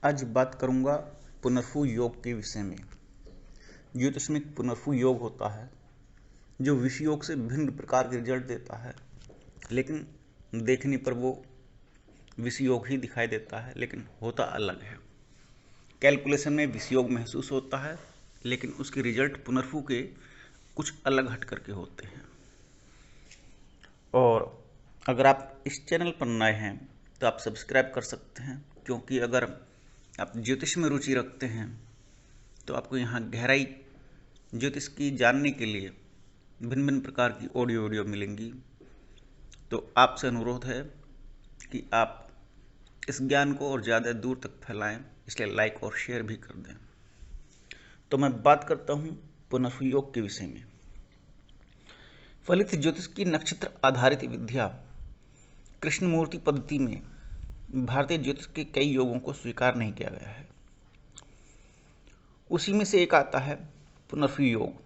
आज बात करूंगा पुनर्फू योग के विषय में। ज्योतिष में एक पुनर्फू योग होता है जो विष योग से भिन्न प्रकार के रिजल्ट देता है, लेकिन देखने पर वो विष योग ही दिखाई देता है, लेकिन होता अलग है। कैलकुलेशन में विष योग महसूस होता है, लेकिन उसके रिजल्ट पुनर्फू के कुछ अलग हट करके होते हैं। और अगर आप इस चैनल पर नए हैं तो आप सब्सक्राइब कर सकते हैं, क्योंकि अगर आप ज्योतिष में रुचि रखते हैं तो आपको यहाँ गहराई ज्योतिष की जानने के लिए भिन्न भिन्न प्रकार की ऑडियो वीडियो मिलेंगी। तो आपसे अनुरोध है कि आप इस ज्ञान को और ज़्यादा दूर तक फैलाएं, इसलिए लाइक और शेयर भी कर दें। तो मैं बात करता हूँ पुनर्फू योग के विषय में। फलित ज्योतिष की नक्षत्र आधारित विद्या कृष्णमूर्ति पद्धति में भारतीय ज्योतिष के कई योगों को स्वीकार नहीं किया गया है। उसी में से एक आता है पुनर्फू योग,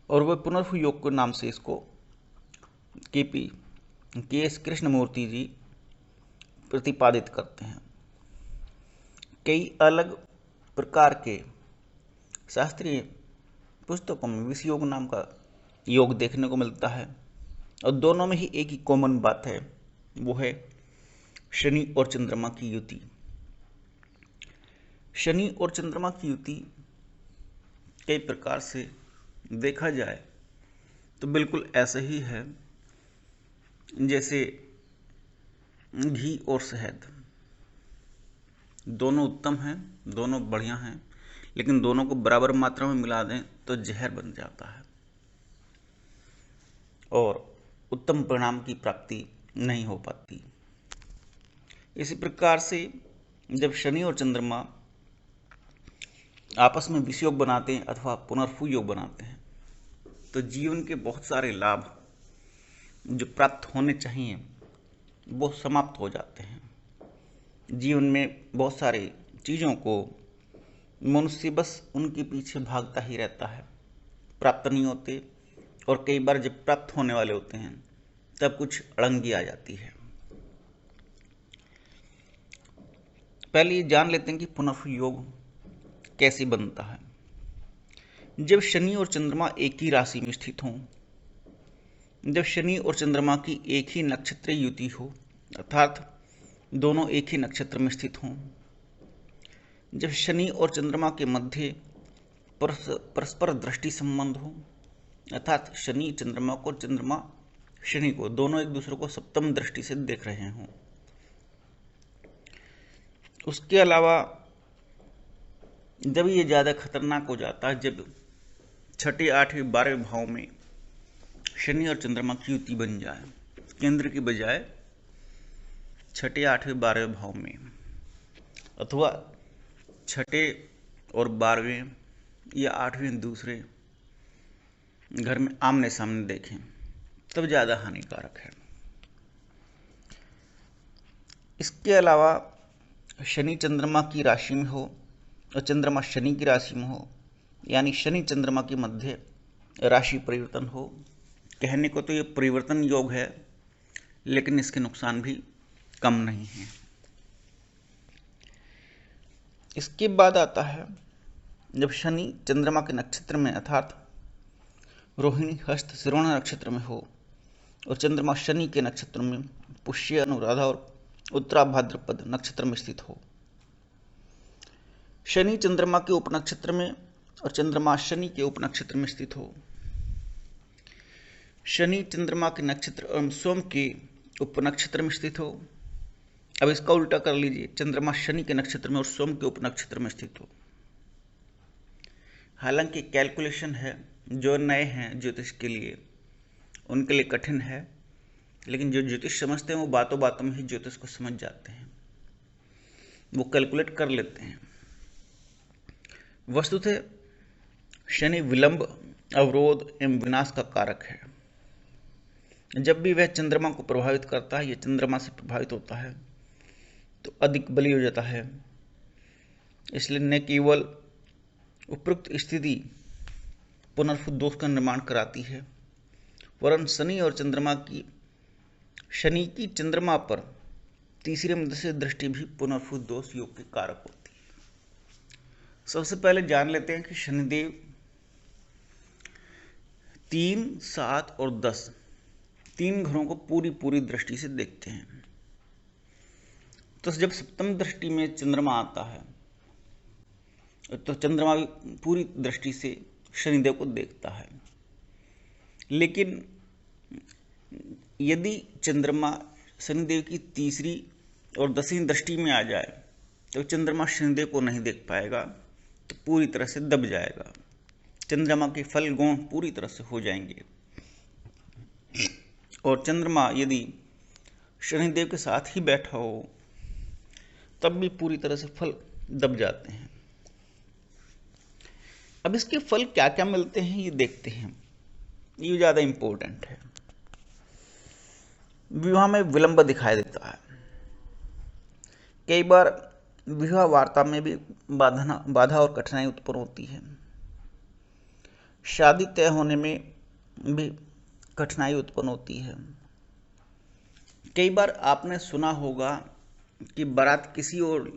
और वह पुनर्फू योग के नाम से इसको के.एस. कृष्णमूर्ति जी प्रतिपादित करते हैं। कई अलग प्रकार के शास्त्रीय पुस्तकों में विष योग नाम का योग देखने को मिलता है, और दोनों में ही एक ही कॉमन बात है, वो है शनि और चंद्रमा की युति। शनि और चंद्रमा की युति कई प्रकार से देखा जाए तो बिल्कुल ऐसे ही है जैसे घी और शहद। दोनों उत्तम हैं, दोनों बढ़िया हैं, लेकिन दोनों को बराबर मात्रा में मिला दें तो जहर बन जाता है और उत्तम परिणाम की प्राप्ति नहीं हो पाती। इसी प्रकार से जब शनि और चंद्रमा आपस में विष योग बनाते हैं अथवा पुनर्फू योग बनाते हैं तो जीवन के बहुत सारे लाभ जो प्राप्त होने चाहिए वो समाप्त हो जाते हैं। जीवन में बहुत सारी चीज़ों को मनुष्य बस उनके पीछे भागता ही रहता है, प्राप्त नहीं होते, और कई बार जब प्राप्त होने वाले होते हैं तब कुछ अड़ंगी आ जाती है। पहले ये जान लेते हैं कि पुनर्फू योग कैसे बनता है। जब शनि और चंद्रमा एक ही राशि में स्थित हों, जब शनि और चंद्रमा की एक ही नक्षत्र युति हो, अर्थात दोनों एक ही नक्षत्र में स्थित हों, जब शनि और चंद्रमा के मध्य परस्पर दृष्टि संबंध हो, अर्थात शनि चंद्रमा को, चंद्रमा शनि को, दोनों एक दूसरे को सप्तम दृष्टि से देख रहे हों। उसके अलावा जब ये ज़्यादा खतरनाक हो जाता है, जब छठे, आठवें, 12वें भाव में शनि और चंद्रमा की युति बन जाए, केंद्र की बजाय छठे, 8वें, 12वें भाव में, अथवा छठे और 12वें या 8वें दूसरे घर में आमने सामने देखें, तब ज़्यादा हानिकारक है। इसके अलावा शनि चंद्रमा की राशि में हो और चंद्रमा शनि की राशि में हो, यानी शनि चंद्रमा के मध्य राशि परिवर्तन हो। कहने को तो ये परिवर्तन योग है, लेकिन इसके नुकसान भी कम नहीं हैं। इसके बाद आता है जब शनि चंद्रमा के नक्षत्र में, अर्थात रोहिणी, हस्त, श्रवण नक्षत्र में हो, और चंद्रमा शनि के नक्षत्र में पुष्य, अनुराधा और उत्तरा भाद्रपद नक्षत्र में स्थित हो। शनि चंद्रमा के उपनक्षत्र में और चंद्रमा शनि के उपनक्षत्र में स्थित हो। शनि चंद्रमा के नक्षत्र एवं सोम के उपनक्षत्र में स्थित हो। अब इसका उल्टा कर लीजिए, चंद्रमा शनि के नक्षत्र में और सोम के उपनक्षत्र में स्थित हो। हालांकि कैलकुलेशन है, जो नए हैं ज्योतिष के लिए उनके लिए कठिन है, लेकिन जो ज्योतिष समझते हैं वो बातों बातों में ही ज्योतिष को समझ जाते हैं, वो कैलकुलेट कर लेते हैं। वस्तुतः शनि विलंब, अवरोध एवं विनाश का कारक है। जब भी वह चंद्रमा को प्रभावित करता है या चंद्रमा से प्रभावित होता है तो अधिक बली हो जाता है। इसलिए न केवल उपयुक्त स्थिति पुनर्फू दोष का निर्माण कराती है, वरन शनि की चंद्रमा पर तीसरे मंत्र से दृष्टि भी पुनर्भु दोष योग के कारक होती है। सबसे पहले जान लेते हैं कि शनिदेव 3, 7 और 10 तीन घरों को पूरी दृष्टि से देखते हैं। तो जब सप्तम दृष्टि में चंद्रमा आता है तो चंद्रमा भी पूरी दृष्टि से शनिदेव को देखता है। लेकिन यदि चंद्रमा शनिदेव की तीसरी और 10वीं दृष्टि में आ जाए तो चंद्रमा शनिदेव को नहीं देख पाएगा, तो पूरी तरह से दब जाएगा। चंद्रमा के फल गौण पूरी तरह से हो जाएंगे। और चंद्रमा यदि शनिदेव के साथ ही बैठा हो तब भी पूरी तरह से फल दब जाते हैं। अब इसके फल क्या क्या मिलते हैं ये देखते हैं, ये ज़्यादा इम्पोर्टेंट है। विवाह में विलंब दिखाई देता है। कई बार विवाह वार्ता में भी बाधा और कठिनाई उत्पन्न होती है। शादी तय होने में भी कठिनाई उत्पन्न होती है। कई बार आपने सुना होगा कि बारात किसी और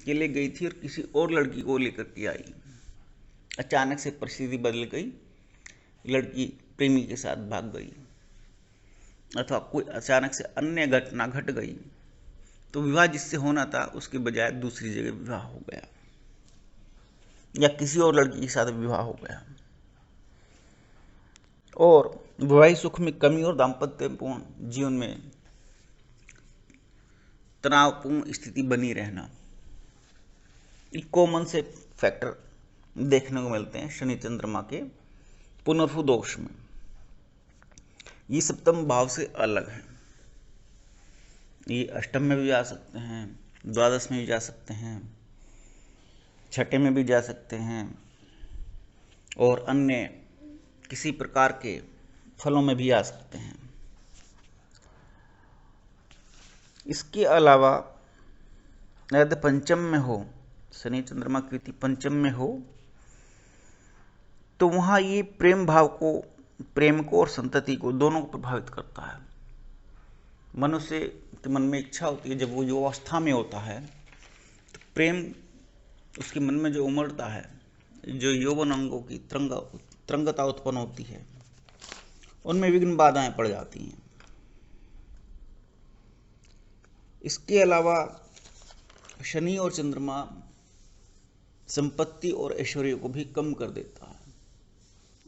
के लिए गई थी और किसी और लड़की को लेकर के आई। अचानक से परिस्थिति बदल गई, लड़की प्रेमी के साथ भाग गई, अथवा कोई अचानक से अन्य घटना घट गई, तो विवाह जिससे होना था उसके बजाय दूसरी जगह विवाह हो गया, या किसी और लड़की के साथ विवाह हो गया। और वैवाहिक सुख में कमी और दाम्पत्यपूर्ण जीवन में तनावपूर्ण स्थिति बनी रहना, ये कॉमन से फैक्टर देखने को मिलते हैं शनि चंद्रमा के पुनर्भु दोष में। ये सप्तम भाव से अलग है। ये अष्टम में भी जा सकते हैं, द्वादश में भी जा सकते हैं, छठे में भी जा सकते हैं, और अन्य किसी प्रकार के फलों में भी आ सकते हैं। इसके अलावा यदि पंचम में हो, शनि चंद्रमा की युति पंचम में हो, तो वहाँ ये प्रेम भाव को, प्रेम को और संतति को दोनों को प्रभावित करता है। मनुष्य के मन में इच्छा होती है, जब वो जो अवस्था में होता है तो प्रेम उसके मन में जो उमड़ता है, जो यौवन अंगों की तरंगता उत्पन्न होती है, उनमें विघ्न बाधाएं पड़ जाती हैं। इसके अलावा शनि और चंद्रमा संपत्ति और ऐश्वर्य को भी कम कर देता है,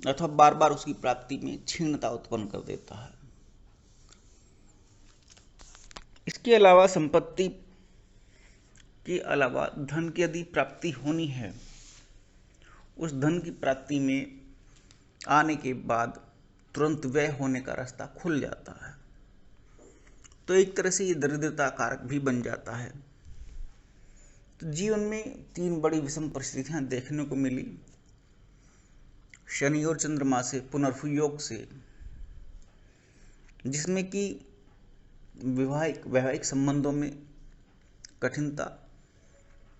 अथवा बार बार उसकी प्राप्ति में क्षीणता उत्पन्न कर देता है। इसके अलावा संपत्ति के अलावा धन की यदि प्राप्ति होनी है, उस धन की प्राप्ति में आने के बाद तुरंत व्यय होने का रास्ता खुल जाता है, तो एक तरह से ये दरिद्रता कारक भी बन जाता है। तो जीवन में तीन बड़ी विषम परिस्थितियां देखने को मिली शनि और चंद्रमा से पुनर्भु योग से, जिसमें कि वैवाहिक संबंधों में कठिनता,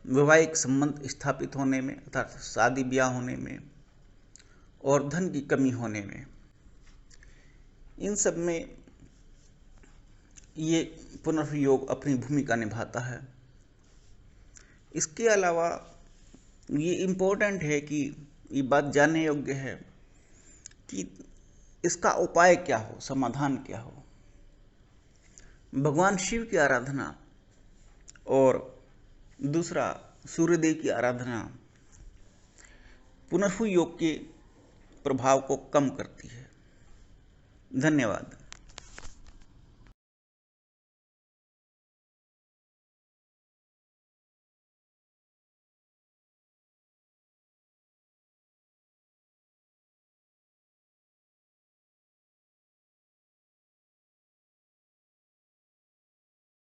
वैवाहिक संबंध स्थापित होने में अर्थात शादी ब्याह होने में, और धन की कमी होने में, इन सब में ये पुनर्भु योग अपनी भूमिका निभाता है। इसके अलावा ये इम्पोर्टेंट है कि ये बात जानने योग्य है कि इसका उपाय क्या हो, समाधान क्या हो। भगवान शिव की आराधना और दूसरा सूर्यदेव की आराधना पुनर्भु योग के प्रभाव को कम करती है। धन्यवाद।